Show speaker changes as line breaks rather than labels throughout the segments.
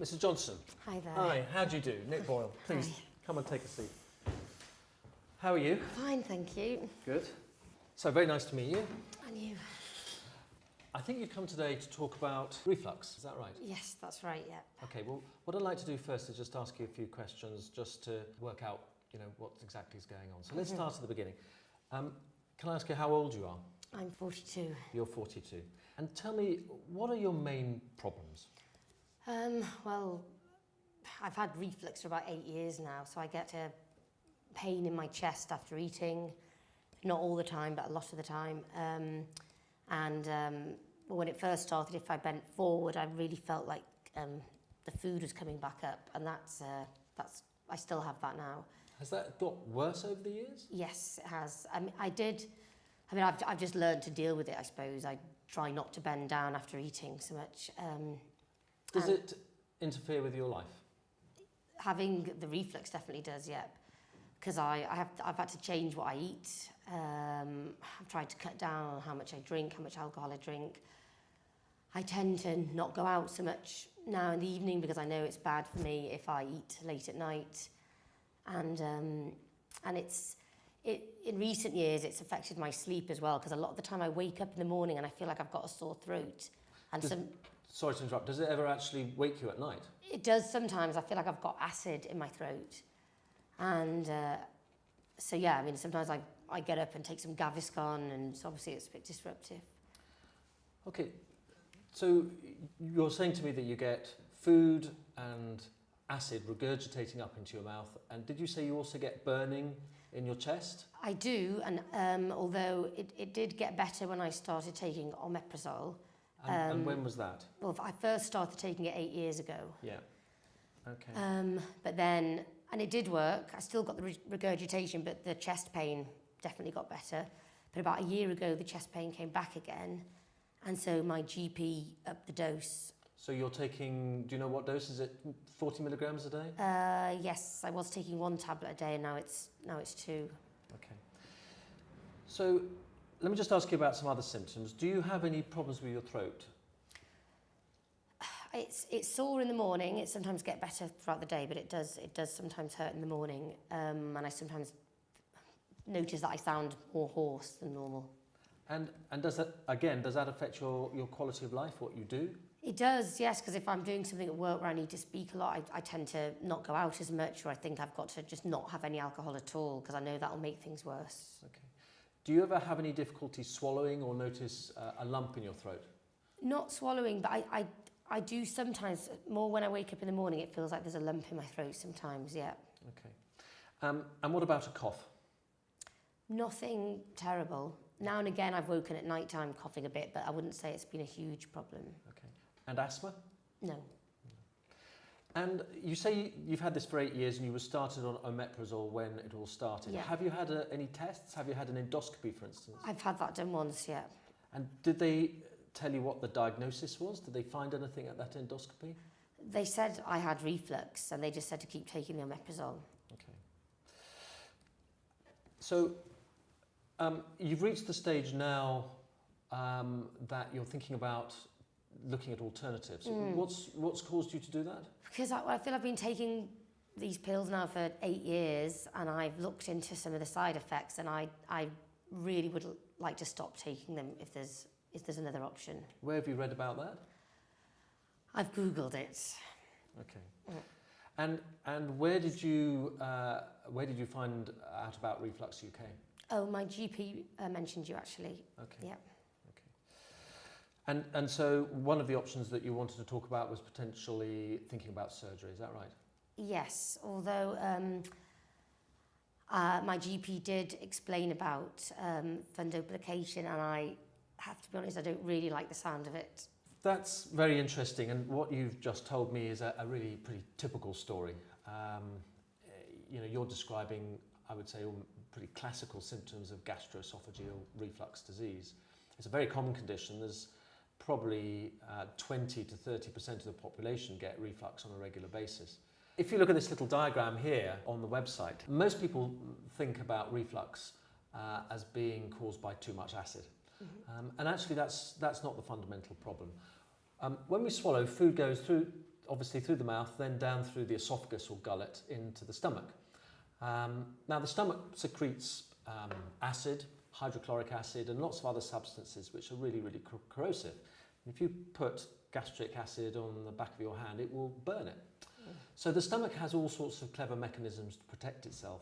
Mrs. Johnson.
Hi there.
Hi, how do you do? Nick Boyle, please
Hi.
come and take a seat. How are you?
Fine, thank you.
Good. So very nice to meet you.
And you?
I think you've come today to talk about reflux, is that right?
Yes, that's right, yeah.
Okay, well, what I'd like to do first is just ask you a few questions just to work out, what exactly is going on. So let's start at the beginning. Can I ask you how old you are?
I'm 42.
You're 42. And tell me, what are your main problems?
Well, I've had reflux for about 8 years now, so I get a pain in my chest after eating. Not all the time, but a lot of the time. When it first started, if I bent forward, I really felt like the food was coming back up, and that's I still have that now.
Has that got worse over the years?
Yes, it has. I've just learned to deal with it, I suppose. I try not to bend down after eating so much.
Does it interfere with your life?
Having the reflux definitely does, yeah. Because I've had to change what I eat. I've tried to cut down on how much I drink, how much alcohol I drink. I tend to not go out so much now in the evening because I know it's bad for me if I eat late at night. And in recent years, it's affected my sleep as well, because a lot of the time I wake up in the morning and I feel like I've got a sore throat.
Sorry to interrupt, does it ever actually wake you at night?
It does sometimes. I feel like I've got acid in my throat. And sometimes I get up and take some Gaviscon, and so obviously it's a bit disruptive.
Okay, so you're saying to me that you get food and acid regurgitating up into your mouth, and did you say you also get burning in your chest? I do, and
although it did get better when I started taking omeprazole.
And when was that?
Well, I first started taking it 8 years ago.
Yeah, okay.
But then, and it did work, I still got the regurgitation, but the chest pain definitely got better. But about a year ago, the chest pain came back again, and so my GP upped the dose.
So you're taking, do you know what dose? Is it 40 milligrams a day?
Yes, I was taking 1 tablet a day, and now it's 2.
Okay. So let me just ask you about some other symptoms. Do you have any problems with your throat?
It's sore in the morning. It sometimes gets better throughout the day, but it does sometimes hurt in the morning, and I sometimes notice that I sound more hoarse than normal.
And does that affect your quality of life, what you do?
It does, yes, because if I'm doing something at work where I need to speak a lot, I tend to not go out as much, or I think I've got to just not have any alcohol at all, because I know that'll make things worse.
Okay. Do you ever have any difficulty swallowing or notice a lump in your throat?
Not swallowing, but I do sometimes, more when I wake up in the morning, it feels like there's a lump in my throat sometimes, yeah.
Okay. And what about a cough?
Nothing terrible. Now and again I've woken at night time coughing a bit, but I wouldn't say it's been a huge problem.
Okay. And asthma?
No.
And you say you've had this for 8 years and you were started on omeprazole when it all started.
Yeah.
Have you had any tests? Have you had an endoscopy, for instance?
I've had that done once, yeah.
And did they tell you what the diagnosis was? Did they find anything at that endoscopy?
They said I had reflux, and they just said to keep taking the omeprazole.
Okay. So you've reached the stage now that you're thinking about looking at alternatives. What's caused you to do that?
Because I feel I've been taking these pills now for 8 years, and I've looked into some of the side effects, and I really would like to stop taking them if there's another option.
Where have you read about that?
I've Googled it.
Okay. And where did you find out about Reflux UK?
Oh, my GP mentioned you actually.
Okay.
Yeah.
And so one of the options that you wanted to talk about was potentially thinking about surgery, is that right?
Yes, although my GP did explain about fundoplication, and I have to be honest, I don't really like the sound of it.
That's very interesting, and what you've just told me is a really pretty typical story. You're describing, I would say, pretty classical symptoms of gastroesophageal reflux disease. It's a very common condition. There's probably 20 to 30% of the population get reflux on a regular basis. If you look at this little diagram here on the website, most people think about reflux as being caused by too much acid. And actually that's not the fundamental problem. When we swallow, food goes through obviously through the mouth, then down through the esophagus or gullet into the stomach. Now the stomach secretes acid, hydrochloric acid, and lots of other substances which are really, really corrosive. And if you put gastric acid on the back of your hand, it will burn it. So the stomach has all sorts of clever mechanisms to protect itself,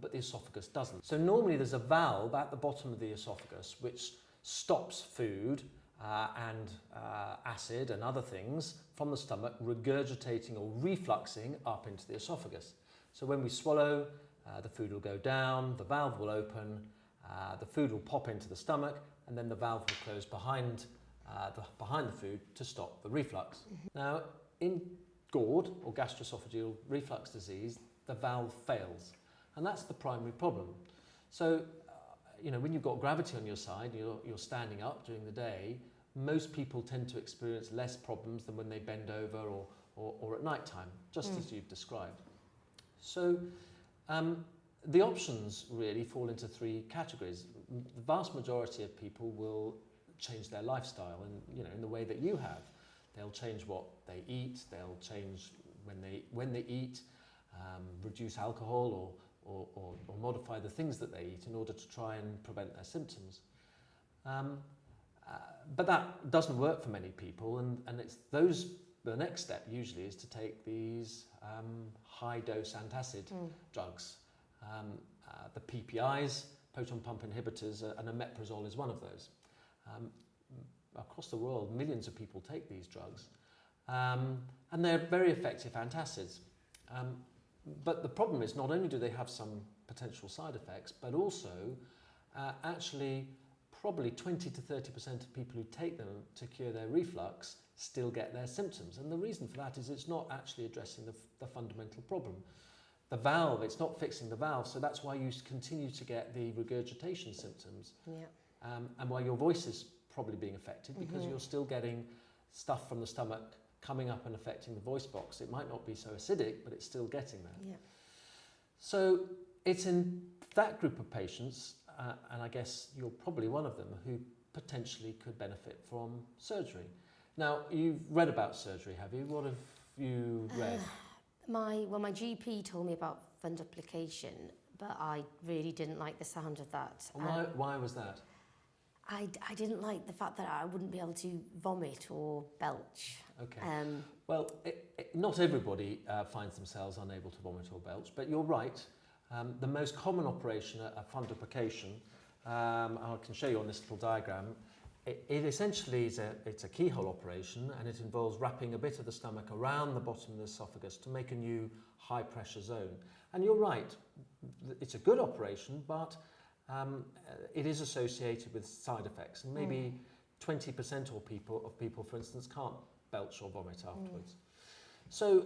but the esophagus doesn't. So normally there's a valve at the bottom of the esophagus which stops food and acid and other things from the stomach regurgitating or refluxing up into the esophagus. So when we swallow, the food will go down, the valve will open, the food will pop into the stomach, and then the valve will close behind the food to stop the reflux. Now, in GORD, or gastroesophageal reflux disease, the valve fails, and that's the primary problem. So, when you've got gravity on your side, you're standing up during the day, most people tend to experience less problems than when they bend over or at night time, just as you've described. So, the options really fall into three categories. The vast majority of people will change their lifestyle, and in the way that you have. They'll change what they eat. They'll change when they eat, reduce alcohol or modify the things that they eat in order to try and prevent their symptoms. But that doesn't work for many people, and it's the next step usually is to take these high-dose antacid drugs. The PPIs, proton pump inhibitors, and omeprazole is one of those. Across the world, millions of people take these drugs, and they're very effective antacids. But the problem is not only do they have some potential side effects, but also actually probably 20 to 30% of people who take them to cure their reflux still get their symptoms. And the reason for that is it's not actually addressing the fundamental problem. The valve, it's not fixing the valve, so that's why you continue to get the regurgitation symptoms. Yeah. And why your voice is probably being affected, because you're still getting stuff from the stomach coming up and affecting the voice box. It might not be so acidic, but it's still getting there. Yeah. So it's in that group of patients, and I guess you're probably one of them, who potentially could benefit from surgery. Now, you've read about surgery, have you? What have you read?
My GP told me about fundoplication, but I really didn't like the sound of that.
Why was that?
I didn't like the fact that I wouldn't be able to vomit or belch.
Okay. Well, not everybody finds themselves unable to vomit or belch, but you're right. The most common operation at fundoplication, I can show you on this little diagram, it essentially is a keyhole operation, and it involves wrapping a bit of the stomach around the bottom of the esophagus to make a new high pressure zone. And you're right, it's a good operation, but it is associated with side effects, and maybe 20% of people, for instance, can't belch or vomit afterwards. So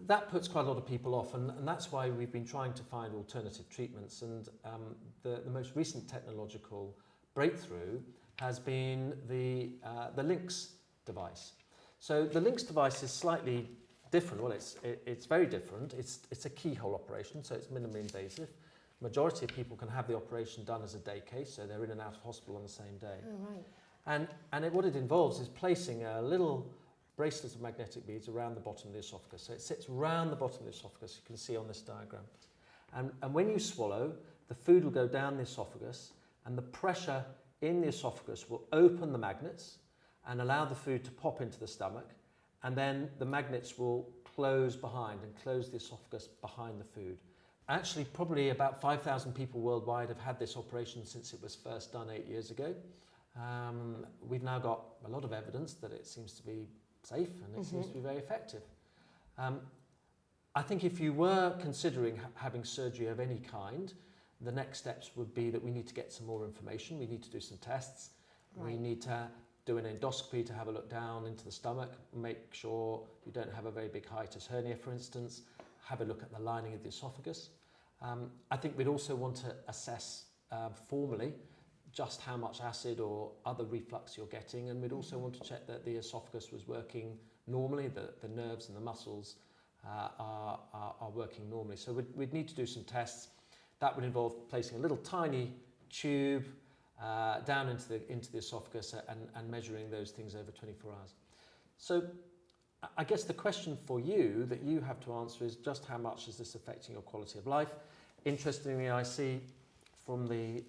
that puts quite a lot of people off, and that's why we've been trying to find alternative treatments. And the most recent technological breakthrough has been the LINX device. So the LINX device is slightly different. Well, it's very different. It's a keyhole operation, so it's minimally invasive. Majority of people can have the operation done as a day case, so they're in and out of hospital on the same day.
Oh, right.
And what it involves is placing a little bracelet of magnetic beads around the bottom of the esophagus. So it sits around the bottom of the esophagus, you can see on this diagram. And when you swallow, the food will go down the esophagus, and the pressure in the esophagus will open the magnets and allow the food to pop into the stomach, and then the magnets will close behind and close the esophagus behind the food. Actually, probably about 5,000 people worldwide have had this operation since it was first done 8 years ago. We've now got a lot of evidence that it seems to be safe, and it seems to be very effective. I think if you were considering having surgery of any kind, the next steps would be that we need to get some more information. We need to do some tests. Right. We need to do an endoscopy to have a look down into the stomach, make sure you don't have a very big hiatus hernia, for instance. Have a look at the lining of the esophagus. I think we'd also want to assess formally just how much acid or other reflux you're getting, and we'd also want to check that the esophagus was working normally, the nerves and the muscles are working normally. So we'd need to do some tests. That would involve placing a little tiny tube down into the esophagus and measuring those things over 24 hours. So I guess the question for you that you have to answer is just how much is this affecting your quality of life? Interestingly, I see from the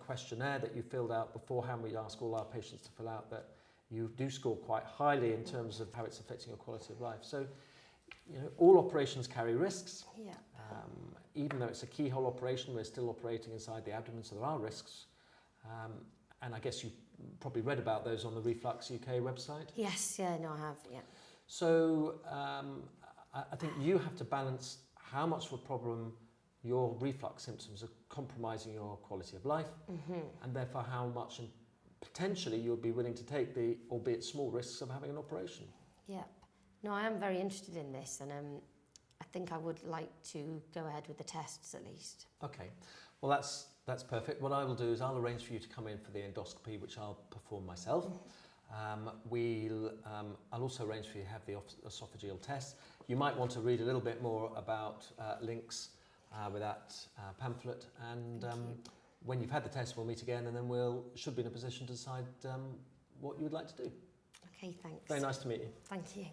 questionnaire that you filled out beforehand, we ask all our patients to fill out, that you do score quite highly in terms of how it's affecting your quality of life. So, you know, all operations carry risks.
Yeah.
Even though it's a keyhole operation, we're still operating inside the abdomen, so there are risks. And I guess you've probably read about those on the Reflux UK website.
Yes, yeah, no, I have, yeah.
So I think you have to balance how much of a problem your reflux symptoms are compromising your quality of life, and therefore how much potentially you'll be willing to take the, albeit small, risks of having an operation.
Yeah. No, I am very interested in this, and I think I would like to go ahead with the tests at least.
Okay, well that's perfect. What I will do is I'll arrange for you to come in for the endoscopy, which I'll perform myself. I'll also arrange for you to have the esophageal test. You might want to read a little bit more about LINX with that pamphlet, and when you've had the test, we'll meet again, and then should be in a position to decide what you would like to do.
Okay, thanks.
Very nice to meet you.
Thank you.